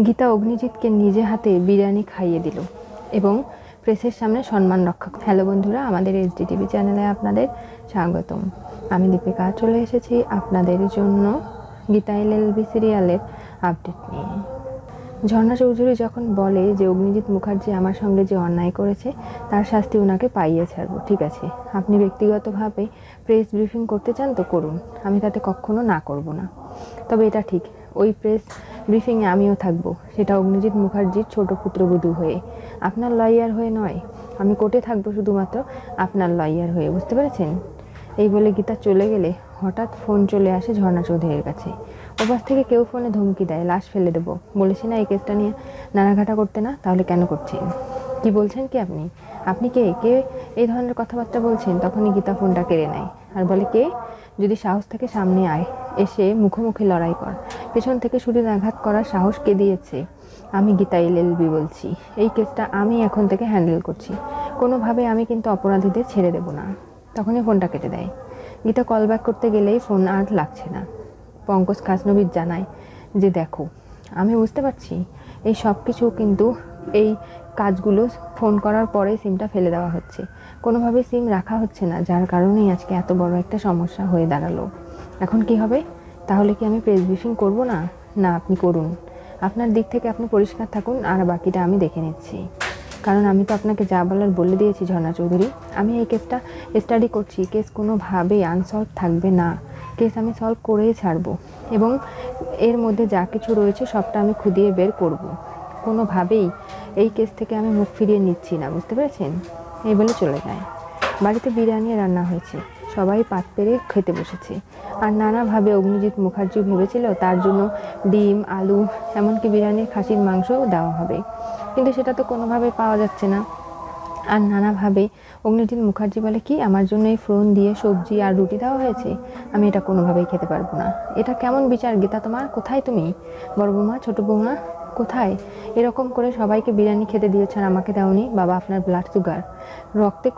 গীতা অগ্নিজিৎকে নিজে হাতে বিরিয়ানি খাইয়ে দিল এবং প্রেসের সামনে সম্মান রক্ষা। হ্যালো বন্ধুরা, আমাদের SDTV চ্যানেলে আপনাদের স্বাগতম। আমি দীপিকা চলে এসেছি আপনাদের জন্য গীতা LLB সিরিয়ালের আপডেট নিয়ে। ঝর্ণা চৌধুরী যখন বলে যে অগ্নিজিৎ মুখার্জি আমার সঙ্গে যে অন্যায় করেছে তার শাস্তি ওনাকে পাইয়ে ছাড়বো, ঠিক আছে, আপনি ব্যক্তিগতভাবে প্রেস ব্রিফিং করতে চান তো করুন, আমি তাতে কখনো না করব না। তবে এটা ঠিক, ওই প্রেস ব্রিফিংয়ে আমিও থাকবো, সেটা অগ্নিজিৎ মুখার্জির ছোট পুত্রবধূ হয়ে, আপনার লয়ার হয়ে নয়। আমি কোর্টে থাকবো শুধুমাত্র আপনার লয়ার হয়ে, বুঝতে পেরেছেন? এই বলে গীতা চলে গেলে হঠাৎ ফোন চলে আসে ঝর্ণা চৌধুরীর কাছে। ওপাশ থেকে কেউ ফোনে ধমকি দেয়, লাশ ফেলে দেবো। বলেছি না এই কেসটা নিয়ে নাড়াঘাটা করতে না, তাহলে কেন করছেন? কি বলছেন কি আপনি? আপনি কে কে এই ধরনের কথাবার্তা বলছেন? তখনই গীতা ফোনটা কেড়ে নেয় আর বলে, কে? যদি সাহস থেকে সামনে আয়, এসে মুখোমুখি লড়াই কর। পেছন থেকে ছুরির আঘাত করার সাহস কে দিয়েছে? আমি গীতা LLB বলছি। এই কেসটা আমি এখন থেকে হ্যান্ডেল করছি, কোনোভাবে আমি কিন্তু অপরাধীদের ছেড়ে দেব না। তখনই ফোনটা কেটে দেয়। গীতা কল ব্যাক করতে গেলেই ফোন আর লাগছে না। পঙ্কজ খাসনবিশ জানায় যে দেখো, আমি বুঝতে পারছি এই সব কিছু, কিন্তু এই কাজগুলো ফোন করার পরে সিমটা ফেলে দেওয়া হচ্ছে, কোনোভাবে সিম রাখা হচ্ছে না, যার কারণেই আজকে এত বড় একটা সমস্যা হয়ে দাঁড়ালো। এখন কি হবে? তাহলে কি আমি প্রেস ব্রিফিং করবো না? না, আপনি করুন, আপনার দিক থেকে আপনি পরিষ্কার থাকুন, আর বাকিটা আমি দেখে নিচ্ছি। কারণ আমি তো আপনাকে যা বলার বলে দিয়েছি ঝর্ণা চৌধুরী। আমি এই কেসটা স্টাডি করছি, কেস কোনোভাবেই আনসলভ থাকবে না, কেস আমি সলভ করেই ছাড়বো, এবং এর মধ্যে যা কিছু রয়েছে সবটা আমি খুঁটিয়ে বের করব। কোনোভাবেই এই কেস থেকে আমি মুখ ফিরিয়ে নিচ্ছি না, বুঝতে পেরেছেন? এই বলে চলে যায়। বাড়িতে বিরিয়ানি রান্না হয়েছে, সবাই পাত পেরে খেতে বসেছে। আর নানাভাবে অগ্নিজিৎ মুখার্জি ভেবেছিল তার জন্য ডিম, আলু, এমনকি বিরিয়ানির খাসির মাংসও দেওয়া হবে, কিন্তু সেটা তো কোনোভাবে পাওয়া যাচ্ছে না। আর নানাভাবে অগ্নিজিৎ মুখার্জি বলে, কি আমার জন্য এই ফোড়ন দিয়ে সবজি আর রুটি দেওয়া হয়েছে, আমি এটা কোনোভাবেই খেতে পারবো না। এটা কেমন বিচার গীতা তোমার? কোথায় তুমি? বড় বৌমা, ছোট বৌমা কোথায়? এরকম করে সবাইকে বিরিয়ানি খেতে দিয়েছেন, আমাকে দাওনি। বাবা, আপনার ব্লাড সুগার, রক্তে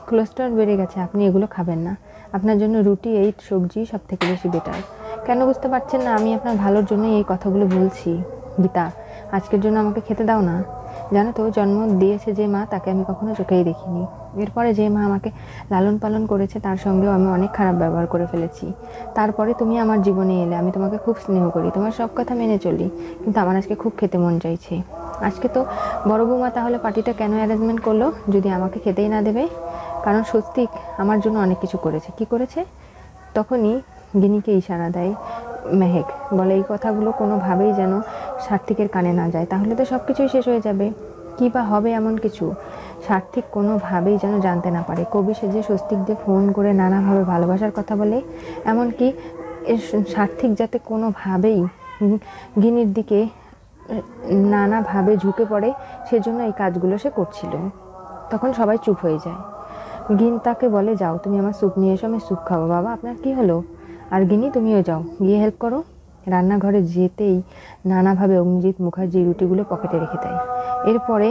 কোলেস্ট্রল বেড়ে গেছে, আপনি এগুলো খাবেন না। আপনার জন্য রুটি, এই সবজি সব থেকে বেশি বেটার। কেন বুঝতে পারছেন না? আমি আপনার ভালোর জন্যই এই কথাগুলো বলছি। গীতা, আজকের জন্য আমাকে খেতে দাও না। জানো তো, জন্ম দিয়েছে যে মা, তাকে আমি কখনো চোখেই দেখিনি। এরপরে যে মা আমাকে লালন পালন করেছে তার সঙ্গেও আমি অনেক খারাপ ব্যবহার করে ফেলেছি। তারপরে তুমি আমার জীবনে এলে, আমি তোমাকে খুব স্নেহ করি, তোমার সব কথা মেনে চলি, কিন্তু আমার আজকে খুব খেতে মন চাইছে। আজকে তো বড় বৌমা তাহলে পার্টিটা কেন অ্যারেঞ্জমেন্ট করলো যদি আমাকে খেতেই না দেবে? কারণ স্বস্তিক আমার জন্য অনেক কিছু করেছে। কি করেছে? তখনই গিনিকে ইশারা দেয় মেহেক, বলে এই কথাগুলো কোনোভাবেই যেন সার্থিকের কানে না যায়, তাহলে তো সব কিছুই শেষ হয়ে যাবে। কী বা হবে এমন কিছু, সার্থিক কোনোভাবেই যেন জানতে না পারে। কবি সেজে স্বস্তিকদের ফোন করে নানাভাবে ভালোবাসার কথা বলে, এমনকি সার্থিক যাতে কোনোভাবেই গিনির দিকে নানাভাবে ঝুঁকে পড়ে, সেজন্য এই কাজগুলো সে করছিল। তখন সবাই চুপ হয়ে যায়। গিন তাকে বলে, যাও তুমি আমার স্যুপ নিয়ে এসো, আমি স্যুপ খাবো। বাবা, আপনার কি হলো? আর গিনি, তুমিও যাও, গিয়ে হেল্প করো। রান্নাঘরে যেতেই নানাভাবে অগ্নিজিৎ মুখার্জি রুটিগুলো পকেটে রেখে দেয়। এরপরে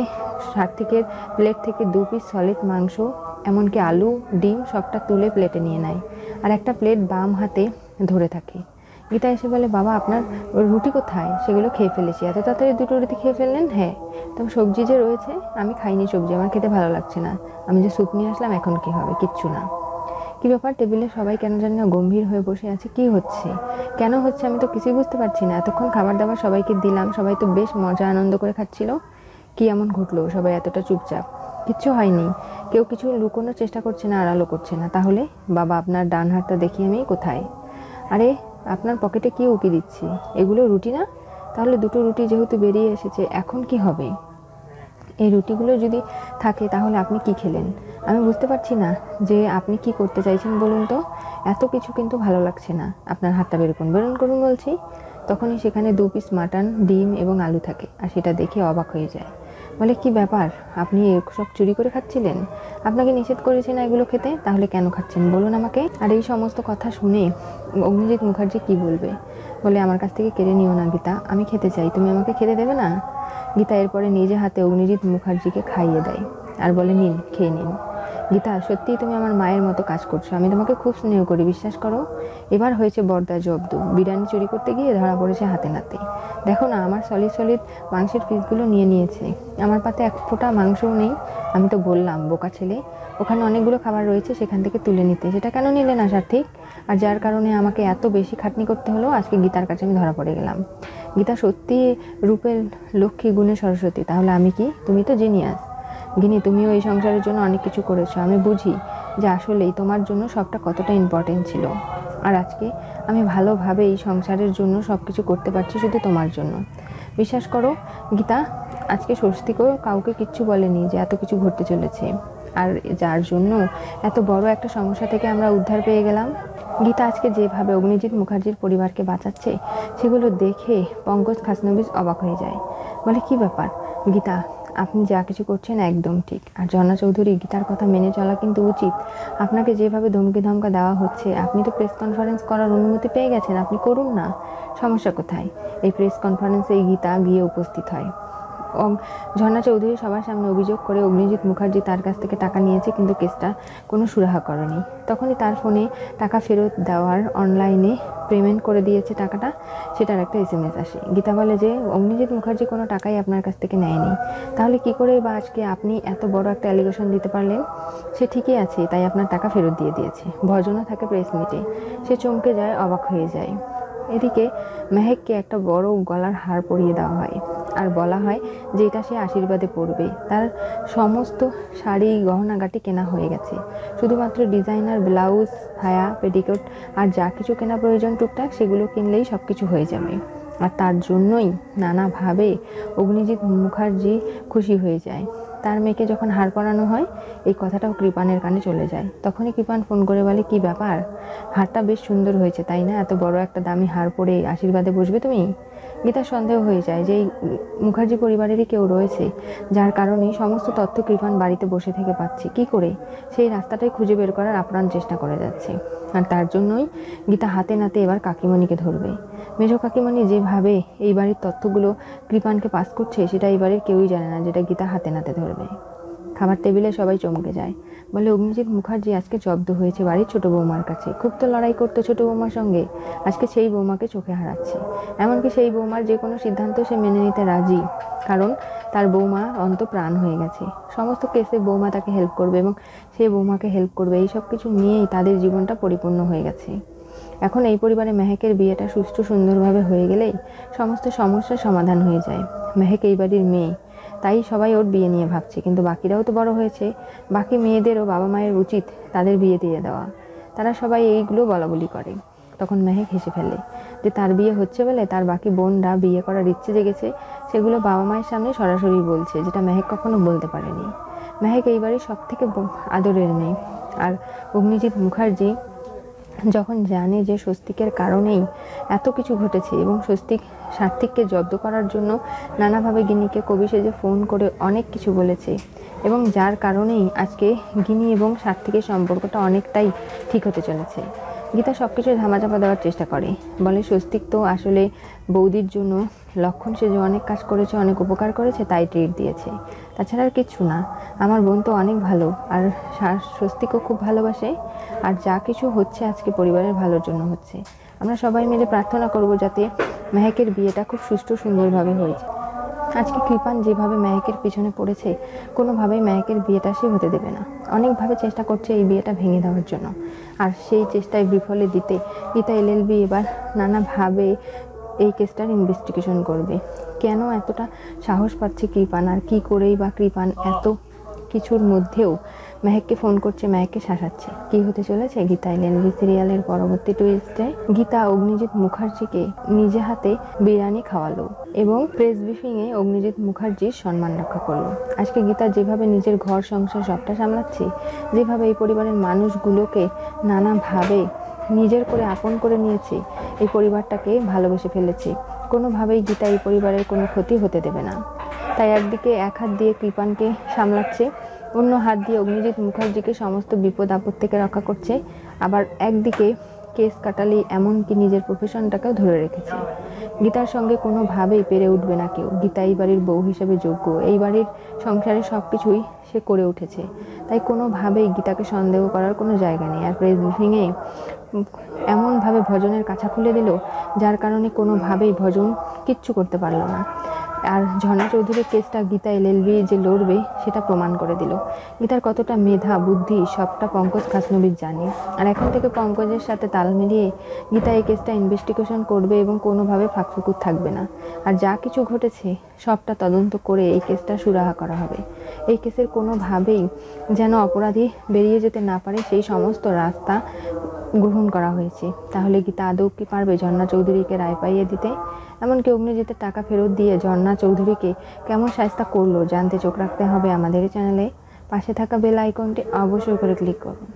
সার্থিকের প্লেট থেকে 2 পিস সলিড মাংস, এমনকি আলু, ডিম সবটা তুলে প্লেটে নিয়ে নেয়, আর একটা প্লেট বাম হাতে ধরে থাকে। গীতা এসে বলে, বাবা আপনার রুটি কোথায়? সেগুলো খেয়ে ফেলেছি। এত তাড়াতাড়ি 2টো রুটি খেয়ে ফেললেন? হ্যাঁ, তবে সবজি যে রয়েছে, আমি খাইনি সবজি, আমার খেতে ভালো লাগছে না। আমি যে স্যুপ নিয়ে আসলাম, এখন কি হবে? কিচ্ছু না। কী ব্যাপার? টেবিলে সবাই কেন জানি না গম্ভীর হয়ে বসে আছে। কি হচ্ছে, কেন হচ্ছে, আমি তো কিছুই বুঝতে পারছি না। এতক্ষণ খাবার দাবার সবাইকে দিলাম, সবাই তো বেশ মজা আনন্দ করে খাচ্ছিল, কি এমন ঘটলো সবাই এতটা চুপচাপ? কিচ্ছু হয়নি, কেউ কিছু লুকোনোর চেষ্টা করছে না, আড়ালো করছে না। তাহলে বাবা, আপনার ডান হাতটা দেখি আমি, কোথায়? আরে, আপনার পকেটে কি উকি দিচ্ছি? এগুলো রুটি না? তাহলে 2টো রুটি যেহেতু বেরিয়ে এসেছে, এখন কি হবে? এই রুটিগুলো যদি থাকে তাহলে আপনি কি খেলেন? আমি বুঝতে পারছি না যে আপনি কি করতে চাইছেন, বলুন তো। এত কিছু কিন্তু ভালো লাগছে না। আপনার হাতটা বের করুন, বেরুন করুন বলছি। তখনই সেখানে 2 পিস মাটন, ডিম এবং আলু থাকে, আর সেটা দেখে অবাক হয়ে যায়। বলে, কি ব্যাপার, আপনি সব চুরি করে খাচ্ছিলেন? আপনাকে নিষেধ করেছি না এগুলো খেতে, তাহলে কেন খাচ্ছেন বলুন আমাকে? আর এই সমস্ত কথা শুনে অগ্নিজিৎ মুখার্জি কি বলবে? বলে, আমার কাছ থেকে কেড়ে নিও না গীতা, আমি খেতে চাই, তুমি আমাকে খেতে দেবে না? গীতা এরপরে নিজে হাতে অগ্নিজিৎ মুখার্জিকে খাইয়ে দেয় আর বলে, নিন, খেয়ে নিন। গীতা, সত্যিই তুমি আমার মায়ের মতো কাজ করছো। আমি তোমাকে খুব স্নেহ করি, বিশ্বাস করো। এবার হয়েছে বড়দা জব্দ। বিরিয়ানি চুরি করতে গিয়ে ধরা পড়েছে হাতে নাতে। দেখো না, আমার সলিড সলিড মাংসের পিসগুলো নিয়ে নিয়েছে। আমার পাতে এক ফোঁটা মাংসও নেই। আমি তো বললাম, বোকা ছেলে, ওখানে অনেকগুলো খাবার রয়েছে, সেখান থেকে তুলে নিতে। সেটা কেন নিলে না সার্থিক? আর যার কারণে আমাকে এত বেশি খাটনি করতে হলো, আজকে গীতার কাছে আমি ধরা পড়ে গেলাম। গীতা সত্যি রূপের লক্ষ্মী, গুণে সরস্বতী। তাহলে আমি কি? তুমি তো জিনিয়াস। গিনি, তুমিও এই সংসারের জন্য অনেক কিছু করেছো। আমি বুঝি যে আসলেই তোমার জন্য সবটা কতটা ইম্পর্টেন্ট ছিল। আর আজকে আমি ভালোভাবে এই সংসারের জন্য সব কিছু করতে পারছি শুধু তোমার জন্য। বিশ্বাস করো গীতা, আজকে স্বস্তিকও কাউকে কিচ্ছু বলেনি যে এত কিছু ঘটতে চলেছে, আর যার জন্য এত বড় একটা সমস্যা থেকে আমরা উদ্ধার পেয়ে গেলাম। গীতা আজকে যেভাবে অগ্নিজিৎ মুখার্জির পরিবারকে বাঁচাচ্ছে, সেগুলো দেখে পঙ্কজ খাসনবিস অবাক হয়ে যায়। বলে, কি ব্যাপার গীতা, আপনি যা কিছু করছেন একদম ঠিক। আর ঝর্ণা চৌধুরী, গীতার কথা মেনে চলা কিন্তু উচিত। আপনাকে যেভাবে ধমকি ধমকা দেওয়া হচ্ছে, আপনি তো প্রেস কনফারেন্স করার অনুমতি পেয়ে গেছেন, আপনি করুন না। সমস্যা কোথায়? এই প্রেস কনফারেন্সে গীতা গিয়ে উপস্থিত হয়। ঝর্ণা চৌধুরী সবার সামনে অভিযোগ করে অগ্নিজিৎ মুখার্জি তার কাছ থেকে টাকা নিয়েছে, কিন্তু কেসটা কোনো সুরাহা করেনি। তখনই তার ফোনে টাকা ফেরত দেওয়ার অনলাইনে পেমেন্ট করে দিয়েছে টাকাটা, সেটার একটা SMS আসে। গীতা বলে যে অগ্নিজিৎ মুখার্জি কোনো টাকাই আপনার কাছ থেকে নেয়নি। তাহলে কি করে বা আজকে আপনি এত বড় একটা অ্যালিগেশন দিতে পারলেন? সে ঠিকই আছে, তাই আপনার টাকা ফেরত দিয়ে দিয়েছে। ভজনও থাকে প্রেস মিটে। সে চমকে যায়, অবাক হয়ে যায়। এদিকে মেহেককে একটা বড় গলার হার পরিয়ে দেওয়া হয়, আর বলা হয় যে এটা সে আশীর্বাদে পরবে। তার সমস্ত শাড়ি গহনাগাটি কেনা হয়ে গেছে, শুধুমাত্র ডিজাইনার ব্লাউজ, হায়া, পেটিকোট আর যা কিছু কেনা প্রয়োজন টুকটাক, সেগুলো কিনলেই সব কিছু হয়ে যাবে। আর তার জন্যই নানাভাবে অগ্নিজিৎ মুখার্জি খুশি হয়ে যায়। তার মেয়েকে যখন হার পরানো হয়, এই কথাটাও কৃপানের কানে চলে যায়। তখনই কৃপান ফোন করে বলে, কি ব্যাপার, হারটা বেশ সুন্দর হয়েছে তাই না? এত বড় একটা দামি হার পরে আশীর্বাদে বসবে তুমি? গীতার সন্দেহ হয়ে যায় যে এই মুখার্জি পরিবারেরই কেউ রয়েছে, যার কারণে সমস্ত তথ্য কৃপান বাড়িতে বসে থেকে পাচ্ছে। কি করে সেই রাস্তাটাই খুঁজে বের করার আপ্রাণ চেষ্টা করে যাচ্ছে। আর তার জন্যই গীতা হাতে নাতে এবার কাকিমণিকে ধরবে। মেজ কাকিমণি যেভাবে এই বাড়ির তথ্যগুলো কৃপানকে পাস করছে, সেটা এই বাড়ির কেউই জানে না, যেটা গীতা হাতে নাতে ধরবে। খাবার টেবিলে সবাই চমকে যায়। বলে, অগ্নিজিৎ মুখার্জি আজকে জব্দ হয়েছে বাড়ির ছোট বৌমার কাছে। খুব তো লড়াই করতো ছোট বৌমার সঙ্গে, আজকে সেই বৌমাকে চোখে হারাচ্ছে। এমনকি সেই বৌমার যে কোনো সিদ্ধান্ত সে মেনে নিতে রাজি, কারণ তার বৌমা অন্তঃপ্রাণ হয়ে গেছে। সমস্ত কেসে বৌমা তাকে হেল্প করবে এবং সেই বৌমাকে হেল্প করবে, এই সব কিছু নিয়েই তাদের জীবনটা পরিপূর্ণ হয়ে গেছে। এখন এই পরিবারে মেহেকের বিয়েটা সুষ্ঠু সুন্দরভাবে হয়ে গেলেই সমস্ত সমস্যার সমাধান হয়ে যায়। মেহেক এই বাড়ির মেয়ে, তাই সবাই ওর বিয়ে নিয়ে ভাবছে। কিন্তু বাকিরাও তো বড় হয়েছে, বাকি মেয়েদেরও বাবা মায়ের উচিত তাদের বিয়ে দিয়ে দেওয়া। তারা সবাই এইগুলো বলাবলি করে। তখন মেহেক হেসে ফেলে যে তার বিয়ে হচ্ছে বলে তার বাকি বোনরা বিয়ে করার ইচ্ছে জেগেছে, সেগুলো বাবা মায়ের সামনে সরাসরি বলছে, যেটা মেহেক কখনো বলতে পারেনি। মেহেক এই বাড়ির সব থেকে আদরের মেয়ে। আর অগ্নিজিৎ মুখার্জি যখন জানে যে স্বস্তিকের কারণেই এত কিছু ঘটেছে এবং স্বস্তিক সার্থিককে জব্দ করার জন্য নানাভাবে গিনিকে কবি সেজে ফোন করে অনেক কিছু বলেছে, এবং যার কারণেই আজকে গিনি এবং সার্থিকের সম্পর্কটা অনেকটাই ঠিক হতে চলেছে, গীতা সব কিছু ধামাচাপা দেওয়ার চেষ্টা করে। বলে, স্বস্তিক তো আসলে বৌদির জন্য লক্ষণ সেজে অনেক কাজ করেছে, অনেক উপকার করেছে, তাই ট্রিট দিয়েছে, তাছাড়া আর কিচ্ছু না। আমার বোন তো অনেক ভালো, আর স্বস্তিকও খুব ভালোবাসে। আর যা কিছু হচ্ছে আজকে পরিবারের ভালোর জন্য হচ্ছে। আমরা সবাই মিলে প্রার্থনা করব যাতে মেহেকের বিয়েটা খুব সুষ্ঠু সুন্দরভাবে হয়ে যায়। আজকে কৃপান যেভাবে মেহেকের পিছনে পড়েছে, কোনোভাবেই মেহেকের বিয়েটা সে হতে দেবে না। অনেকভাবে চেষ্টা করছে এই বিয়েটা ভেঙে দেওয়ার জন্য, আর সেই চেষ্টায় বিফলে দিতে গীতা LLB এবার নানাভাবে এই কেসটার ইনভেস্টিগেশন করবে। কেন এতটা সাহস পাচ্ছে কৃপান, আর কি করেই বা কৃপান এত কিছুর মধ্যেও মেহেককে ফোন করছে, মেহেককে শাসাচ্ছে। কি হতে চলেছে গীতা LLB সিরিয়ালের পরবর্তী টুইস্টে? গীতা অগ্নিজিৎ মুখার্জিকে নিজে হাতে বিরিয়ানি খাওয়ালো এবং প্রেস ব্রিফিংয়ে অগ্নিজিৎ মুখার্জির সম্মান রক্ষা করলো। আজকে গীতা যেভাবে নিজের ঘর সংসার সবটা সামলাচ্ছে, যেভাবে এই পরিবারের মানুষগুলোকে নানাভাবে নিজের করে আপন করে নিয়েছে, এই পরিবারটাকে ভালোবেসে ফেলেছে, কোনোভাবেই গীতা এই পরিবারের কোনো ক্ষতি হতে দেবে না। তাই একদিকে এক হাত দিয়ে কৃপানকে সামলাচ্ছে, অন্য হাত দিয়ে অগ্নিজিৎ মুখার্জিকে সমস্ত বিপদ আপদ থেকে রক্ষা করছে। আবার একদিকে কেস কাটালি, এমনকি নিজের প্রফেশনটাকেও ধরে রেখেছে। গীতার সঙ্গে কোনোভাবেই পেরে উঠবে না কেউ। গীতা এই বাড়ির বউ হিসেবে যোগ্য, এই বাড়ির সংসারে সব কিছুই সে করে উঠেছে, তাই কোনোভাবেই গীতাকে সন্দেহ করার কোনো জায়গা নেই। আর প্রেস ব্রিফিংয়ে এমনভাবে ভজনের কাছা খুলে দিল, যার কারণে কোনোভাবেই ভজন কিচ্ছু করতে পারলো না। আর ঝর্ণা চৌধুরীর কেসটা গীতা এলএলবি যে লড়বে সেটা প্রমাণ করে দিল। গীতার কতটা মেধা বুদ্ধি সবটা পঙ্কজ খাসনবিশ জানে। আর এখন থেকে পঙ্কজের সাথে তাল মিলিয়ে গীতা এই কেসটা ইনভেস্টিগেশন করবে এবং কোনোভাবে ফাঁকফুকুর থাকবে না। আর যা কিছু ঘটেছে সবটা তদন্ত করে এই কেসটা সুরাহা করা হবে। এই কেসের কোনোভাবেই যেন অপরাধী বেরিয়ে যেতে না পারে, সেই সমস্ত রাস্তা গ্রহণ করা হয়েছে। তাহলে গীতা আদৌ কি পারবে ঝর্ণা চৌধুরীকে রায় পাইয়ে দিতে? এমনকি অগ্নিজিতের টাকা ফেরত দিয়ে ঝর্ণা চৌধুরীকে কেমন শায়েস্তা করলো জানতে চোখ রাখতে হবে আমাদের চ্যানেলে। পাশে থাকা বেল আইকনটি অবশ্যই করে ক্লিক করুন।